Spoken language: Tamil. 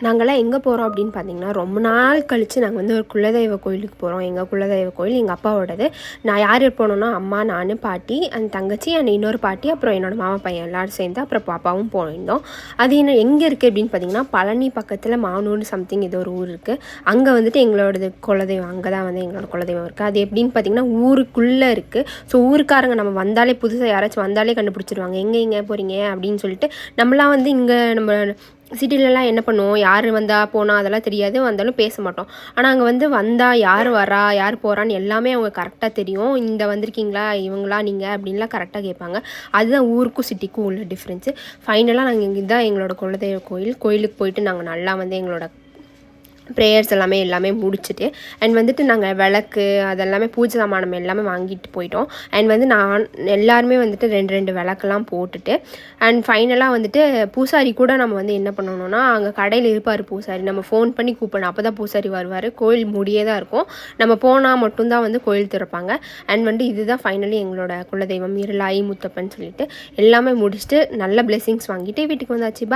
நாங்கள்லாம் எங்கே போகிறோம் அப்படின்னு பார்த்தீங்கன்னா, ரொம்ப நாள் கழித்து நாங்கள் வந்து ஒரு குலதெய்வ கோயிலுக்கு போகிறோம். எங்கள் குலதெய்வ கோயில் எங்கள் அப்பாவோடது. நான் யார் யார் போனோன்னா, அம்மா, நான், பாட்டி, அந்த தங்கச்சி, இன்னொரு பாட்டி, அப்புறம் என்னோடய மாமா பையன் எல்லோரும் சேர்ந்து அப்புறம் பாப்பாவும் போயிருந்தோம். அது இன்னும் எங்கே இருக்குது அப்படின்னு பார்த்தீங்கன்னா, பழனி பக்கத்தில் மானூர் சம்திங் ஏதோ ஒரு ஊர் இருக்குது. அங்கே வந்துட்டு எங்களோடது குலதெய்வம், அங்கே தான் வந்து எங்களோட குலதெய்வம் இருக்குது. அது எப்படின்னு பார்த்தீங்கன்னா, ஊருக்குள்ளே இருக்குது. ஸோ ஊருக்காரங்க நம்ம வந்தாலே, புதுசாக யாராச்சும் வந்தாலே கண்டுபிடிச்சிருவாங்க. எங்கே போகிறீங்க அப்படின்னு சொல்லிட்டு. நம்மளாம் வந்து இங்கே நம்ம சிட்டிலலாம் என்ன பண்ணுவோம், யார் வந்தால் போனால் அதெல்லாம் தெரியாது, வந்தாலும் பேச மாட்டோம். ஆனால் அங்கே வந்து வந்தால் யார் வரா, யார் போகிறான்னு எல்லாமே அவங்க கரெக்டாக தெரியும். இந்த வந்திருக்கீங்களா, இவங்களா நீங்கள் அப்படின்லாம் கரெக்டாக கேட்பாங்க. அதுதான் ஊருக்கும் சிட்டிக்கும் உள்ள டிஃப்ரென்ஸு. ஃபைனலாக நாங்கள் இதுதான் எங்களோட குலதெய்வ கோயில். கோயிலுக்கு போயிட்டு நாங்கள் நல்லா வந்து எங்களோட ப்ரேயர்ஸ் எல்லாமே முடிச்சுட்டு வந்துட்டு நாங்கள் விளக்கு அதெல்லாமே பூஜை சாமானம் எல்லாமே வாங்கிட்டு போயிட்டோம். வந்து நான் எல்லாருமே வந்துட்டு 2 விளக்கெல்லாம் போட்டுட்டு ஃபைனலாக வந்துட்டு பூசாரி கூட நம்ம வந்து என்ன பண்ணணும்னா, அங்கே கடையில் இருப்பார் பூசாரி. நம்ம ஃபோன் பண்ணி கூப்பிடணும். அப்போ தான் பூசாரி வருவார். கோயில் மூடியே தான் இருக்கும். நம்ம போனால் மட்டும்தான் வந்து கோயில் திறப்பாங்க. வந்துட்டு இதுதான் ஃபைனலி எங்களோட குலதெய்வம் இருளாயி முத்தப்பன் சொல்லிட்டு எல்லாமே முடிச்சுட்டு நல்ல பிளெஸிங்ஸ் வாங்கிட்டு வீட்டுக்கு வந்தாச்சு.